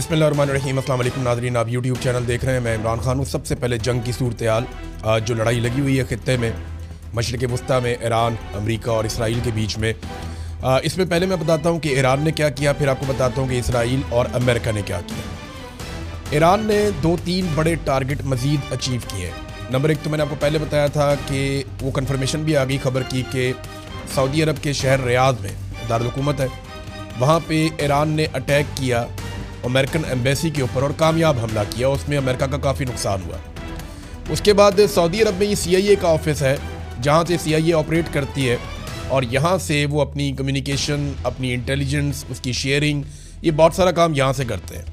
बिस्मिल्लाहिर्रहमानिर्रहीम। अस्सलाम वालेकुम नाज़रीन, आप यूट्यूब चैनल देख रहे हैं। मैं इमरान खान हूँ। सबसे पहले जंग की सूरत हाल, जो लड़ाई लगी हुई है ख़ित्ते में मशरिक़ वस्ता में ईरान, अमेरिका और इसराइल के बीच में, इसमें पहले मैं बताता हूँ कि ईरान ने क्या किया, फिर आपको बताता हूँ कि इसराइल और अमेरिका ने क्या किया। ईरान ने 2-3 बड़े टारगेट मज़ीद अचीव किए हैं। नंबर 1 तो मैंने आपको पहले बताया था कि वो कन्फर्मेशन भी आ गई खबर की कि सऊदी अरब के शहर रियाद में दारुल हुकूमत है, वहाँ पे ईरान ने अटैक किया अमेरिकन एम्बेसी के ऊपर और कामयाब हमला किया। उसमें अमेरिका का काफ़ी नुकसान हुआ। उसके बाद सऊदी अरब में ये CIA का ऑफिस है जहाँ से CIA ऑपरेट करती है और यहाँ से वो अपनी कम्युनिकेशन, अपनी इंटेलिजेंस, उसकी शेयरिंग, ये बहुत सारा काम यहाँ से करते हैं।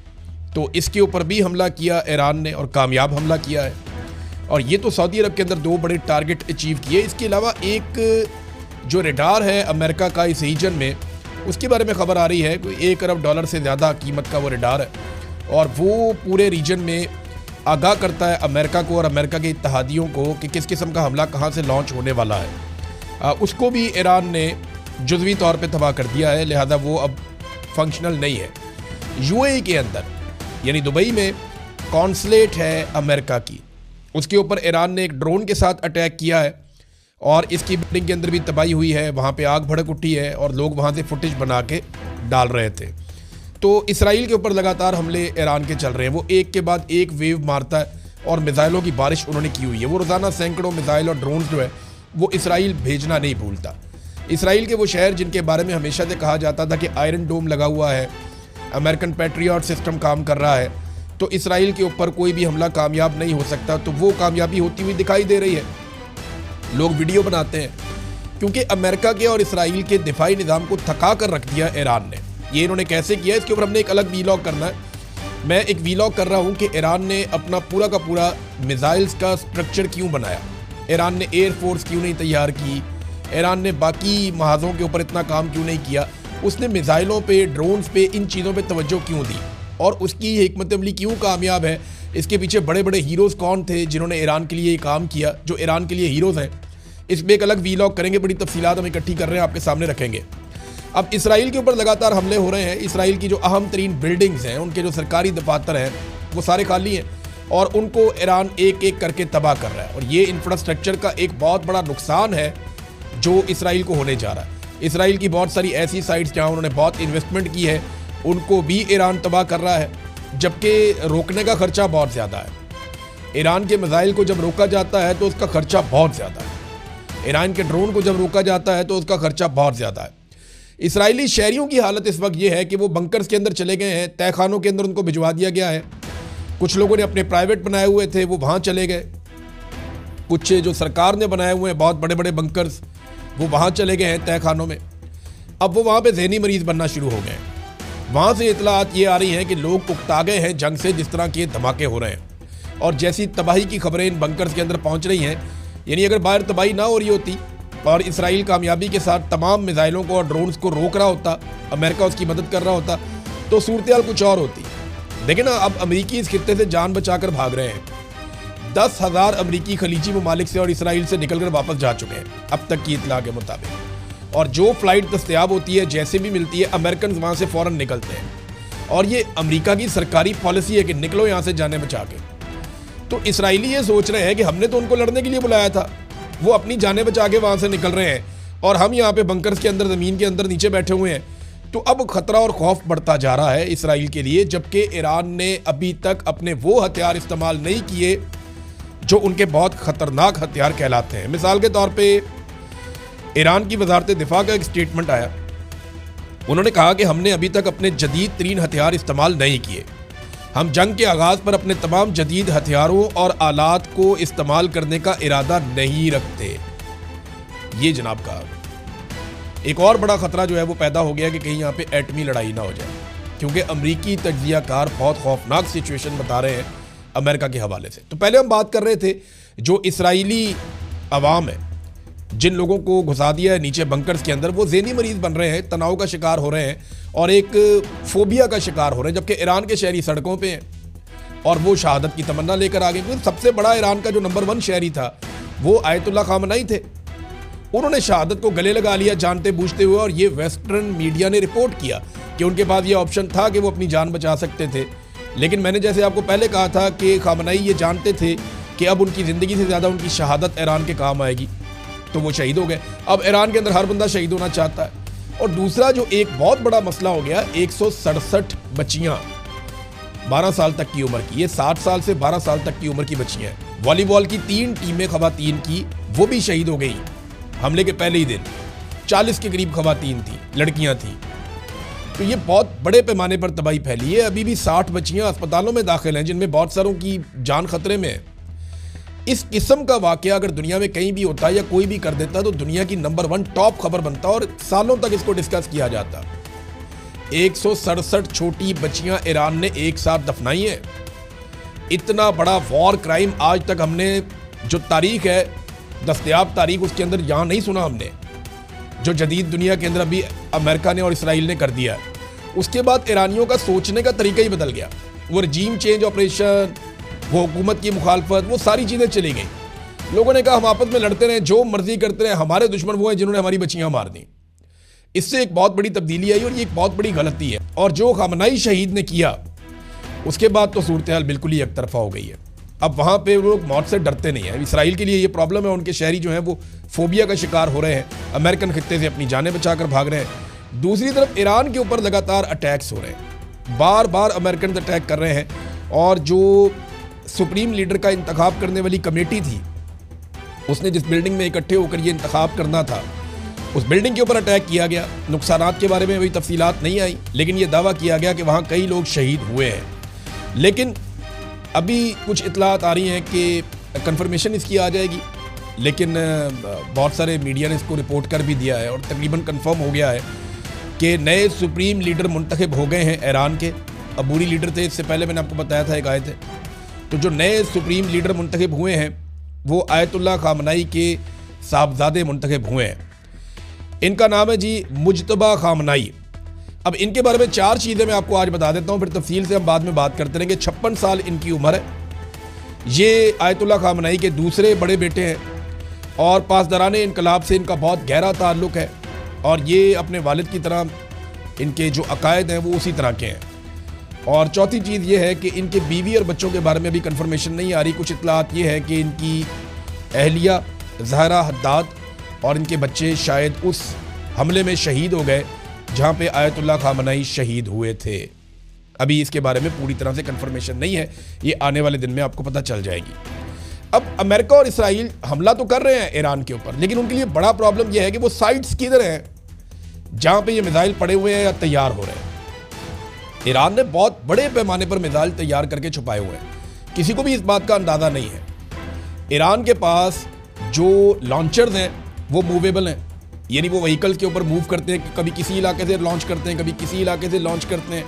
तो इसके ऊपर भी हमला किया ईरान ने और कामयाब हमला किया है। और ये तो सऊदी अरब के अंदर 2 बड़े टारगेट अचीव किए। इसके अलावा एक जो रडार है अमेरिका का इस रीजन में, उसके बारे में ख़बर आ रही है कोई $1 अरब से ज़्यादा कीमत का वो रडार है और वो पूरे रीजन में आगाह करता है अमेरिका को और अमेरिका के इत्तहादियों को कि किस किस्म का हमला कहाँ से लॉन्च होने वाला है। उसको भी ईरान ने जुज़वी तौर पे तबाह कर दिया है, लिहाजा वो अब फंक्शनल नहीं है। UAE के अंदर यानी दुबई में कॉन्सुलेट है अमेरिका की, उसके ऊपर ईरान ने एक ड्रोन के साथ अटैक किया है और इसकी बिल्डिंग के अंदर भी तबाही हुई है। वहाँ पे आग भड़क उठी है और लोग वहाँ से फुटेज बना के डाल रहे थे। तो इसराइल के ऊपर लगातार हमले ईरान के चल रहे हैं। वो एक के बाद एक वेव मारता है और मिसाइलों की बारिश उन्होंने की हुई है। वो रोज़ाना सैकड़ों मिसाइल और ड्रोन जो है वो इसराइल भेजना नहीं भूलता। इसराइल के वो शहर जिनके बारे में हमेशा से कहा जाता था कि आयरन डोम लगा हुआ है, अमेरिकन पैट्रियट सिस्टम काम कर रहा है, तो इसराइल के ऊपर कोई भी हमला कामयाब नहीं हो सकता। तो वो कामयाबी होती हुई दिखाई दे रही है। लोग वीडियो बनाते हैं क्योंकि अमेरिका के और इसराइल के दिफाई निज़ाम को थका कर रख दिया ईरान ने। ये इन्होंने कैसे किया, इसके ऊपर हमने एक अलग वीलॉग करना है। मैं एक वीलॉग कर रहा हूँ कि ईरान ने अपना पूरा का पूरा मिसाइल्स का स्ट्रक्चर क्यों बनाया, ईरान ने एयरफोर्स क्यों नहीं तैयार की, ईरान ने बाकी महाजों के ऊपर इतना काम क्यों नहीं किया, उसने मिसाइलों पे, ड्रोन्स पे, इन चीज़ों पे तवज्जो क्यों दी और उसकी हिकमत अमली क्यों कामयाब है। इसके पीछे बड़े बड़े हीरोज़ कौन थे जिन्होंने ईरान के लिए ये काम किया, जो ईरान के लिए हीरोज़ हैं। इस पर एक अलग वीलॉग करेंगे, बड़ी तफसीलात हम इकट्ठी कर रहे हैं, आपके सामने रखेंगे। अब इसराइल के ऊपर लगातार हमले हो रहे हैं। इसराइल की जो अहम तरीन बिल्डिंग्स हैं, उनके जो सरकारी दफातर हैं, वो सारे खाली हैं और उनको ईरान एक एक करके तबाह कर रहा है। और ये इंफ्रास्ट्रक्चर का एक बहुत बड़ा नुकसान है जो इसराइल को होने जा रहा है। इसराइल की बहुत सारी ऐसी साइट्स जहाँ उन्होंने बहुत इन्वेस्टमेंट की है, उनको भी ईरान तबाह कर रहा है, जबकि रोकने का खर्चा बहुत ज़्यादा है। ईरान के मिसाइल को जब रोका जाता है तो उसका खर्चा बहुत ज़्यादा है। ईरान के ड्रोन को जब रोका जाता है तो उसका खर्चा बहुत ज़्यादा है। इसराइली शहरियों की हालत इस वक्त ये है कि वो बंकर्स के अंदर चले गए हैं, तहखानों के अंदर उनको भिजवा दिया गया है। कुछ लोगों ने अपने प्राइवेट बनाए हुए थे, वो वहाँ चले गए। कुछ जो सरकार ने बनाए हुए हैं बहुत बड़े बड़े बंकर्स, वो वहाँ चले गए हैं तहखानों में। अब वो वहाँ पर जहनी मरीज़ बनना शुरू हो गए हैं। वहाँ से इतलात ये आ रही हैं कि लोग उकता गए हैं जंग से, जिस तरह के धमाके हो रहे हैं और जैसी तबाही की खबरें इन बंकर्स के अंदर पहुँच रही हैं। यानी अगर बाहर तबाही ना हो रही होती और इसराइल कामयाबी के साथ तमाम मिसाइलों को और ड्रोन्स को रोक रहा होता, अमेरिका उसकी मदद कर रहा होता, तो सूरत हाल कुछ और होती। देखिए ना, अब अमेरिकी इस खित्ते से जान बचाकर भाग रहे हैं। 10,000 अमेरिकी खलीजी ममालिक से और इसराइल से निकलकर वापस जा चुके हैं अब तक की इतला के मुताबिक। और जो फ्लाइट दस्तयाब होती है, जैसे भी मिलती है, अमेरिकन वहाँ से फ़ौरन निकलते हैं। और ये अमेरिका की सरकारी पॉलिसी है कि निकलो यहाँ से जाने बचा के। तो इसराइली ये सोच रहे हैं कि हमने तो उनको लड़ने के लिए बुलाया था, वो अपनी जानें बचा के वहाँ से निकल रहे हैं और हम यहाँ पे बंकर्स के अंदर, ज़मीन के अंदर नीचे बैठे हुए हैं। तो अब ख़तरा और खौफ बढ़ता जा रहा है इसराइल के लिए, जबकि ईरान ने अभी तक अपने वो हथियार इस्तेमाल नहीं किए जो उनके बहुत ख़तरनाक हथियार कहलाते हैं। मिसाल के तौर पर ईरान की वज़ारत दिफा का एक स्टेटमेंट आया। उन्होंने कहा कि हमने अभी तक अपने जदीद तरीन हथियार इस्तेमाल नहीं किए। हम जंग के आगाज़ पर अपने तमाम जदीद हथियारों और आलात को इस्तेमाल करने का इरादा नहीं रखते। ये जनाब का एक और बड़ा ख़तरा जो है वो पैदा हो गया कि कहीं यहाँ पे एटमी लड़ाई ना हो जाए, क्योंकि अमरीकी तज्ज़ियाकार बहुत खौफनाक सिचुएशन बता रहे हैं अमेरिका के हवाले से। तो पहले हम बात कर रहे थे जो इसराइली अवाम है, जिन लोगों को घुसा दिया है नीचे बंकर्स के अंदर, वो ज़हनी मरीज़ बन रहे हैं, तनाव का शिकार हो रहे हैं और एक फोबिया का शिकार हो रहे हैं, जबकि ईरान के शहरी सड़कों पे हैं और वो शहादत की तमन्ना लेकर आ गए। क्योंकि सबसे बड़ा ईरान का जो नंबर 1 शहरी था वो आयतुल्ला खामनाई थे। उन्होंने शहादत को गले लगा लिया जानते बूझते हुए, और ये वेस्टर्न मीडिया ने रिपोर्ट किया कि उनके पास ये ऑप्शन था कि वो अपनी जान बचा सकते थे। लेकिन मैंने जैसे आपको पहले कहा था कि खामनेई ये जानते थे कि अब उनकी ज़िंदगी से ज़्यादा उनकी शहादत ईरान के काम आएगी, तो वो शहीद हो गए। अब ईरान के अंदर हर बंदा शहीद होना चाहता है। और दूसरा जो एक बहुत बड़ा मसला हो गया, 167 बच्चियाँ 12 साल तक की उम्र की, ये 60 साल से 12 साल तक की उम्र की बच्चियाँ हैं। वॉलीबॉल की 3 टीमें खवातीन की, वो भी शहीद हो गई हमले के पहले ही दिन। 40 के करीब खवातीन थी, लड़कियाँ थी। तो ये बहुत बड़े पैमाने पर तबाही फैली है। अभी भी 60 बच्चियाँ अस्पतालों में दाखिल हैं, जिनमें बहुत सारों की जान खतरे में है। इस किस्म का वाकया अगर दुनिया में कहीं भी होता या कोई भी कर देता तो दुनिया की नंबर 1 टॉप खबर बनता और सालों तक इसको डिस्कस किया जाता। 167 छोटी बच्चियां ईरान ने एक साथ दफनाई है। इतना बड़ा वॉर क्राइम आज तक हमने, जो तारीख है दस्तयाब तारीख, उसके अंदर यहाँ नहीं सुना हमने, जो जदीद दुनिया के अंदर अभी अमेरिका ने और इसराइल ने कर दिया है। उसके बाद ईरानियों का सोचने का तरीका ही बदल गया। वो रजीम चेंज ऑपरेशन, वो हुकूमत की मुखालफत, वो सारी चीज़ें चली गई। लोगों ने कहा हम आपस में लड़ते रहे, जो मर्जी करते रहे, हमारे दुश्मन वो हैं जिन्होंने हमारी बच्चियां मार दी। इससे एक बहुत बड़ी तब्दीली आई और ये एक बहुत बड़ी गलती है। और जो खामनेई शहीद ने किया, उसके बाद तो सूरत हाल बिल्कुल ही एक तरफा हो गई है। अब वहाँ पे लोग मौत से डरते नहीं हैं। इसराइल के लिए ये प्रॉब्लम है, उनके शहरी जो हैं वो फोबिया का शिकार हो रहे हैं, अमेरिकन खित्ते से अपनी जानें बचाकर भाग रहे हैं। दूसरी तरफ ईरान के ऊपर लगातार अटैक्स हो रहे हैं, बार बार अमेरिकन अटैक कर रहे हैं। और जो सुप्रीम लीडर का इंतखाब करने वाली कमेटी थी, उसने जिस बिल्डिंग में इकट्ठे होकर ये इंतखाब करना था, उस बिल्डिंग के ऊपर अटैक किया गया। नुकसानात के बारे में वही तफसीलात नहीं आई, लेकिन ये दावा किया गया कि वहाँ कई लोग शहीद हुए हैं। लेकिन अभी कुछ इतलात आ रही हैं कि कंफर्मेशन इसकी आ जाएगी, लेकिन बहुत सारे मीडिया ने इसको रिपोर्ट कर भी दिया है और तकरीबन कंफर्म हो गया है कि नए सुप्रीम लीडर मुंतखब हो गए हैं ईरान के। अबूरी लीडर थे, इससे पहले मैंने आपको बताया था, एक आए थे। तो जो नए सुप्रीम लीडर मुंतखब हुए हैं वो आयतुल्लाह खामनेई के साहबजादे मुंतखब हुए हैं। इनका नाम है जी मुज्तबा खामनेई। अब इनके बारे में 4 चीज़ें मैं आपको आज बता देता हूँ, फिर तफसील से हम बाद में बात करते रहेंगे। 56 साल इनकी उम्र है। ये आयतुल्लाह खामनेई के दूसरे बड़े बेटे हैं और पासदाराने इनकलाब से इनका बहुत गहरा ताल्लुक़ है। और ये अपने वालिद की तरह, इनके जो अकायद हैं वो उसी तरह के हैं। और चौथी चीज़ ये है कि इनके बीवी और बच्चों के बारे में अभी कंफर्मेशन नहीं आ रही। कुछ इतलात ये है कि इनकी अहलिया ज़हरा हद्दाद और इनके बच्चे शायद उस हमले में शहीद हो गए जहाँ पे आयतुल्लाह खामनेई शहीद हुए थे। अभी इसके बारे में पूरी तरह से कंफर्मेशन नहीं है, ये आने वाले दिन में आपको पता चल जाएगी। अब अमेरिका और इसराइल हमला तो कर रहे हैं ईरान के ऊपर, लेकिन उनके लिए बड़ा प्रॉब्लम यह है कि वो साइट्स किधर हैं जहाँ पे ये मिसाइल पड़े हुए हैं या तैयार हो रहे हैं। ईरान ने बहुत बड़े पैमाने पर मिसाइल तैयार करके छुपाए हुए हैं, किसी को भी इस बात का अंदाज़ा नहीं है। ईरान के पास जो लॉन्चर्स हैं वो मूवेबल हैं, यानी वो व्हीकल्स के ऊपर मूव करते हैं। कभी किसी इलाके से लॉन्च करते हैं, कभी किसी इलाके से लॉन्च करते हैं,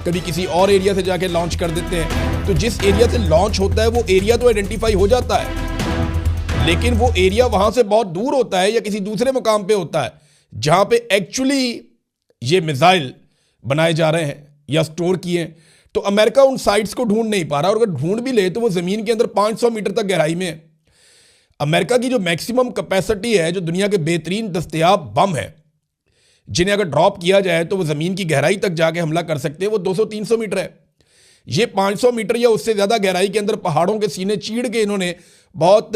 कभी किसी और एरिया से जाके लॉन्च कर देते हैं। तो जिस एरिया से लॉन्च होता है वो एरिया तो आइडेंटिफाई हो जाता है, लेकिन वो एरिया वहाँ से बहुत दूर होता है या किसी दूसरे मुकाम पे होता है जहाँ पे एक्चुअली ये मिसाइल बनाए जा रहे हैं या स्टोर किए हैं। तो अमेरिका उन साइट्स को ढूंढ नहीं पा रहा, और अगर ढूंढ भी ले तो वो ज़मीन के अंदर 500 मीटर तक गहराई में है। अमेरिका की जो मैक्सिमम कैपेसिटी है, जो दुनिया के बेहतरीन दस्तयाब बम है, जिन्हें अगर ड्रॉप किया जाए तो वो ज़मीन की गहराई तक जाके हमला कर सकते हैं, वो 200-300 मीटर है। ये 500 मीटर या उससे ज़्यादा गहराई के अंदर पहाड़ों के सीने चीड़ के इन्होंने बहुत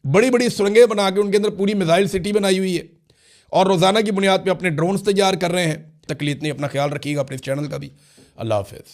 बड़ी बड़ी सुरंगें बना के उनके अंदर पूरी मिसाइल सिटी बनाई हुई है और रोज़ाना की बुनियाद पर अपने ड्रोन्स तैयार कर रहे हैं। तकलीफ नहीं, अपना ख्याल रखिएगा, अपने इस चैनल का भी। अल्लाह हाफ़िज़।